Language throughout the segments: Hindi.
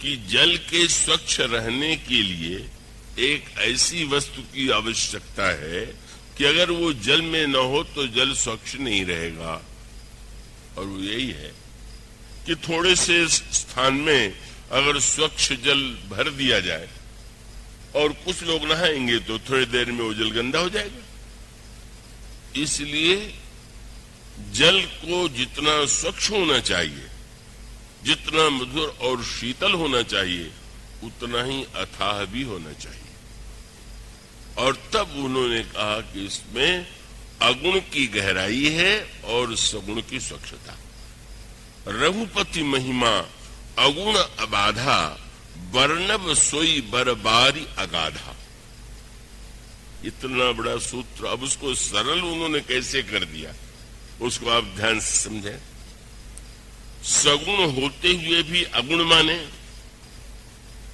कि जल के स्वच्छ रहने के लिए एक ऐसी वस्तु की आवश्यकता है कि अगर वो जल में न हो तो जल स्वच्छ नहीं रहेगा। और वो यही है कि थोड़े से स्थान में अगर स्वच्छ जल भर दिया जाए और कुछ लोग नहाएंगे तो थोड़ी देर में वो जल गंदा हो जाएगा। इसलिए जल को जितना स्वच्छ होना चाहिए, जितना मधुर और शीतल होना चाहिए, उतना ही अथाह भी होना चाहिए। और तब उन्होंने कहा कि इसमें अगुण की गहराई है और सगुण की स्वच्छता। रघुपति महिमा अगुण अबाधा, वर्णव सोई बरबारी अगाधा। इतना बड़ा सूत्र, अब उसको सरल उन्होंने कैसे कर दिया, उसको आप ध्यान से समझें। सगुण होते हुए भी अगुण माने।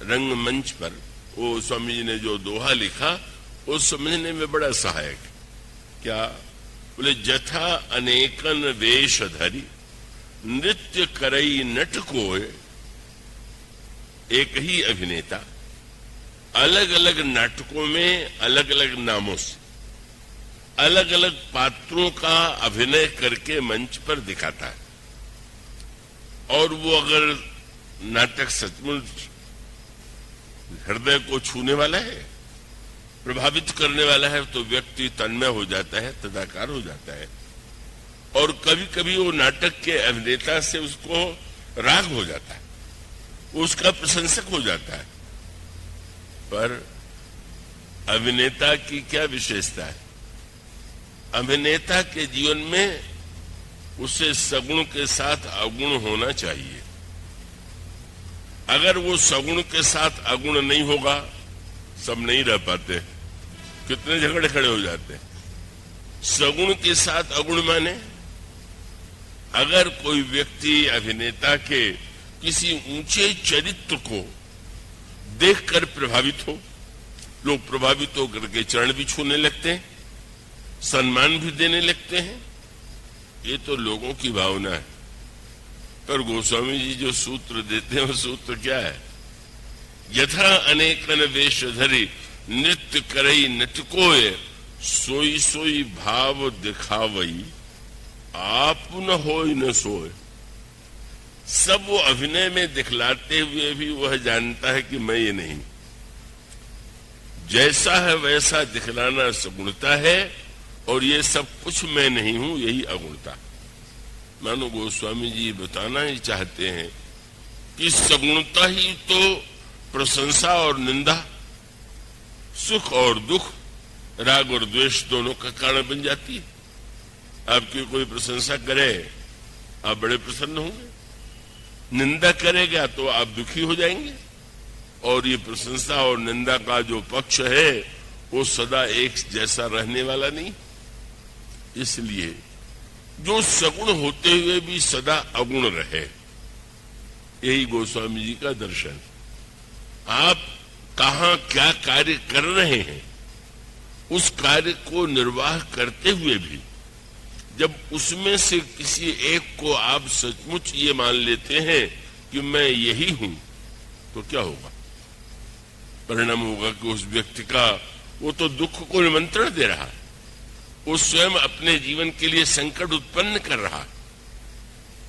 रंगमंच पर वो स्वामी जी ने जो दोहा लिखा वो समझने में बड़ा सहायक। क्या बोले? जथा अनेकन वेश धरी, नृत्य करई नट कोय। एक ही अभिनेता अलग अलग नाटकों में अलग अलग नामों से अलग अलग पात्रों का अभिनय करके मंच पर दिखाता है। और वो अगर नाटक सचमुच हृदय को छूने वाला है, प्रभावित करने वाला है, तो व्यक्ति तन्मय हो जाता है, तदाकार हो जाता है। और कभी कभी वो नाटक के अभिनेता से उसको राग हो जाता है, उसका प्रशंसक हो जाता है। पर अभिनेता की क्या विशेषता है? अभिनेता के जीवन में उसे सगुण के साथ अगुण होना चाहिए। अगर वो सगुण के साथ अगुण नहीं होगा, सब नहीं रह पाते, कितने झगड़े खड़े हो जाते हैं। सगुण के साथ अगुण माने, अगर कोई व्यक्ति अभिनेता के किसी ऊंचे चरित्र को देखकर प्रभावित हो, लोग प्रभावित होकर के चरण भी छूने लगते हैं, सम्मान भी देने लगते हैं, ये तो लोगों की भावना है। पर गोस्वामी जी जो सूत्र देते हैं वो सूत्र क्या है? यथा अनेकन वेश धरी, नृत्य करई नटकोय, सोई सोई भाव दिखावई, आप न होय न सोय। सब वो अभिनय में दिखलाते हुए भी वह जानता है कि मैं ये नहीं। जैसा है वैसा दिखलाना सगुणता है, और ये सब कुछ मैं नहीं हूं, यही अगुणता। मानो गोस्वामी जी बताना ही चाहते हैं कि सगुणता ही तो प्रशंसा और निंदा, सुख और दुख, राग और द्वेष दोनों का कारण बन जाती है। आपकी कोई प्रशंसा करे आप बड़े प्रसन्न होंगे, निंदा करेगा तो आप दुखी हो जाएंगे। और ये प्रशंसा और निंदा का जो पक्ष है वो सदा एक जैसा रहने वाला नहीं। इसलिए जो सगुण होते हुए भी सदा अगुण रहे, यही गोस्वामी जी का दर्शन। आप कहां क्या कार्य कर रहे हैं, उस कार्य को निर्वाह करते हुए भी जब उसमें से किसी एक को आप सचमुच ये मान लेते हैं कि मैं यही हूं, तो क्या होगा? परिणाम होगा कि उस व्यक्ति का वो तो दुख को निमंत्रण दे रहा है, वो स्वयं अपने जीवन के लिए संकट उत्पन्न कर रहा है।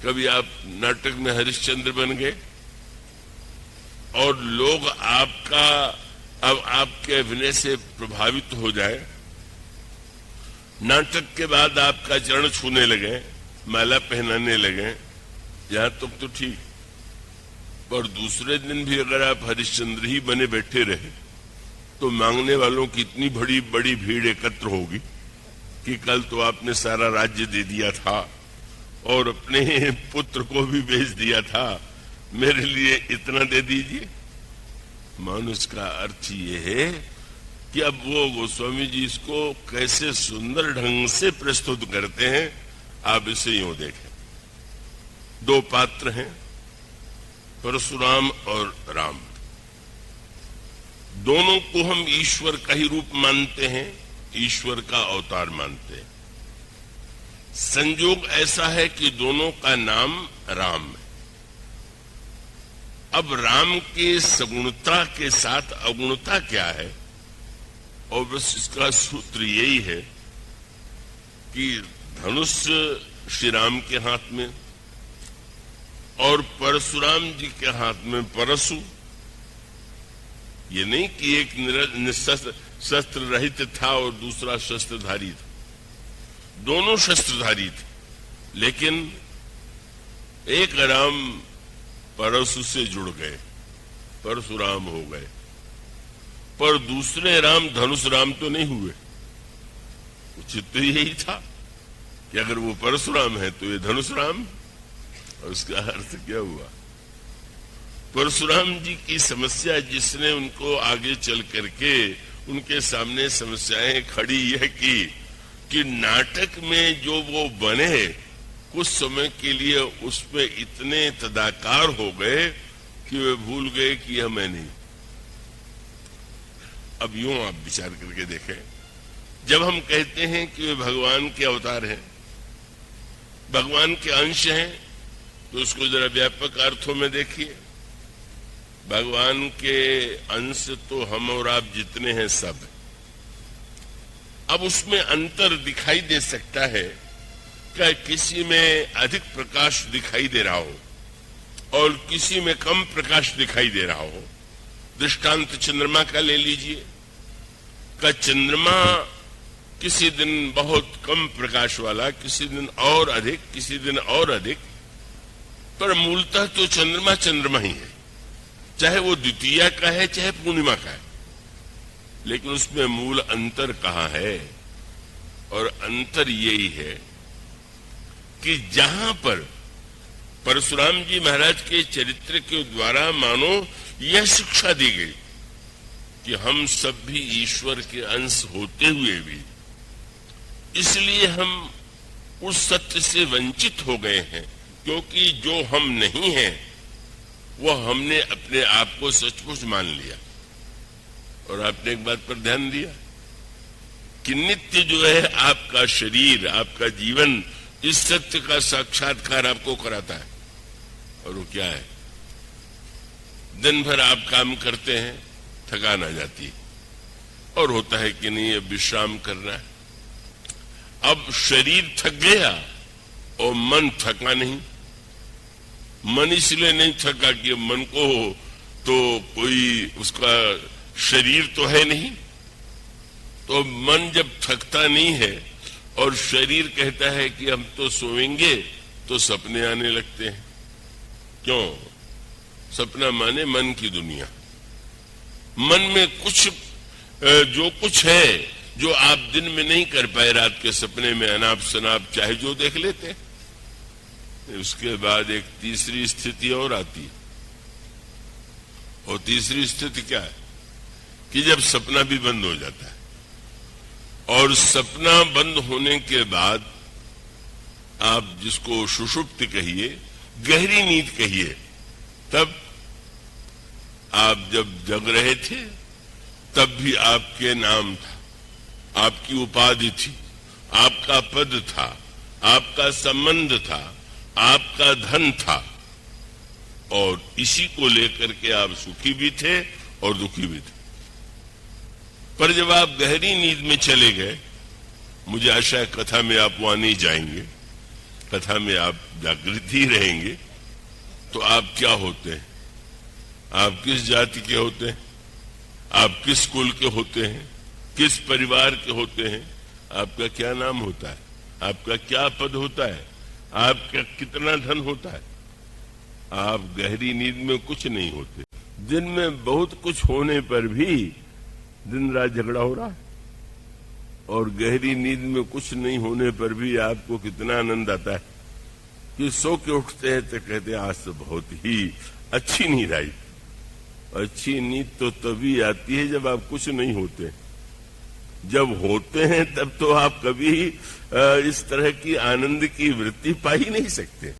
कभी आप नाटक में हरिश्चंद्र बन गए और लोग आपके अभिनय से प्रभावित हो जाए, नाटक के बाद आपका चरण छूने लगे, माला पहनाने लगे, यहां तक तो ठीक। पर दूसरे दिन भी अगर आप हरिश्चंद्र ही बने बैठे रहे तो मांगने वालों की इतनी बड़ी बड़ी भीड़ एकत्र होगी कि कल तो आपने सारा राज्य दे दिया था और अपने पुत्र को भी बेच दिया था, मेरे लिए इतना दे दीजिए। मानुष का अर्थ ये है कि अब वो गोस्वामी जी इसको कैसे सुंदर ढंग से प्रस्तुत करते हैं। आप इसे यूं देखें, दो पात्र हैं, परशुराम और राम। दोनों को हम ईश्वर का ही रूप मानते हैं, ईश्वर का अवतार मानते हैं। संयोग ऐसा है कि दोनों का नाम राम है। अब राम के सगुणता के साथ अगुणता क्या है, और बस इसका सूत्र यही है कि धनुष श्री राम के हाथ में और परशुराम जी के हाथ में परशु। ये नहीं कि एक शस्त्र रहित था और दूसरा शस्त्रधारी था, दोनों शस्त्रधारी थे, लेकिन एक राम परशु से जुड़ गए, परशुराम हो गए, पर दूसरे राम धनुष राम तो नहीं हुए। उचित तो यही था कि अगर वो परशुराम है तो ये धनुष राम। और उसका अर्थ क्या हुआ? परशुराम जी की समस्या जिसने उनको आगे चल करके उनके सामने समस्याएं खड़ी यह की कि नाटक में जो वो बने कुछ समय के लिए उसमें इतने तदाकार हो गए कि वे भूल गए कि यह मैं नहीं। अब यूं आप विचार करके देखें, जब हम कहते हैं कि वे भगवान के अवतार हैं, भगवान के अंश हैं, तो उसको जरा व्यापक अर्थों में देखिए। भगवान के अंश तो हम और आप जितने हैं सब। अब उसमें अंतर दिखाई दे सकता है कि किसी में अधिक प्रकाश दिखाई दे रहा हो और किसी में कम प्रकाश दिखाई दे रहा हो। दृष्टांत चंद्रमा का ले लीजिए, का चंद्रमा किसी दिन बहुत कम प्रकाश वाला, किसी दिन और अधिक, किसी दिन और अधिक, पर मूलतः तो चंद्रमा चंद्रमा ही है, चाहे वो द्वितीया का है चाहे पूर्णिमा का है, लेकिन उसमें मूल अंतर कहाँ है? और अंतर यही है कि जहां पर परशुराम जी महाराज के चरित्र के द्वारा मानो यह शिक्षा दी गई कि हम सब भी ईश्वर के अंश होते हुए भी इसलिए हम उस सत्य से वंचित हो गए हैं, क्योंकि जो हम नहीं हैं वह हमने अपने आप को सचमुच मान लिया। और आपने एक बात पर ध्यान दिया कि नित्य जो है आपका शरीर, आपका जीवन इस सत्य का साक्षात्कार आपको कराता है। और वो क्या है? दिन भर आप काम करते हैं, थकान आ जाती है और होता है कि नहीं अब विश्राम करना है। अब शरीर थक गया और मन थका नहीं। मन इसलिए नहीं थका कि मन को तो कोई उसका शरीर तो है नहीं, तो मन जब थकता नहीं है और शरीर कहता है कि हम तो सोएंगे, तो सपने आने लगते हैं। क्यों? सपना माने मन की दुनिया। मन में कुछ जो कुछ है जो आप दिन में नहीं कर पाए, रात के सपने में अनाप शनाप चाहे जो देख लेते हैं। उसके बाद एक तीसरी स्थिति और आती है, और तीसरी स्थिति क्या है कि जब सपना भी बंद हो जाता है, और सपना बंद होने के बाद आप जिसको सुषुप्ति कहिए, गहरी नींद कहिए, तब आप जब जग रहे थे तब भी आपके नाम था, आपकी उपाधि थी, आपका पद था, आपका संबंध था, आपका धन था, और इसी को लेकर के आप सुखी भी थे और दुखी भी थे। पर जब आप गहरी नींद में चले गए, मुझे आशा है कथा में आप वहां नहीं जाएंगे, कथा में आप जागृत ही रहेंगे, तो आप क्या होते हैं? आप किस जाति के होते हैं? आप किस कुल के होते हैं? किस परिवार के होते हैं? आपका क्या नाम होता है? आपका क्या पद होता है? आपका कितना धन होता है? आप गहरी नींद में कुछ नहीं होते। दिन में बहुत कुछ होने पर भी दिन रात झगड़ा हो रहा है, और गहरी नींद में कुछ नहीं होने पर भी आपको कितना आनंद आता है कि सो के उठते हैं तो कहते हैं आज तो बहुत ही अच्छी नींद आई। अच्छी नींद तो तभी आती है जब आप कुछ नहीं होते। जब होते हैं तब तो आप कभी इस तरह की आनंद की वृत्ति पा ही नहीं सकते।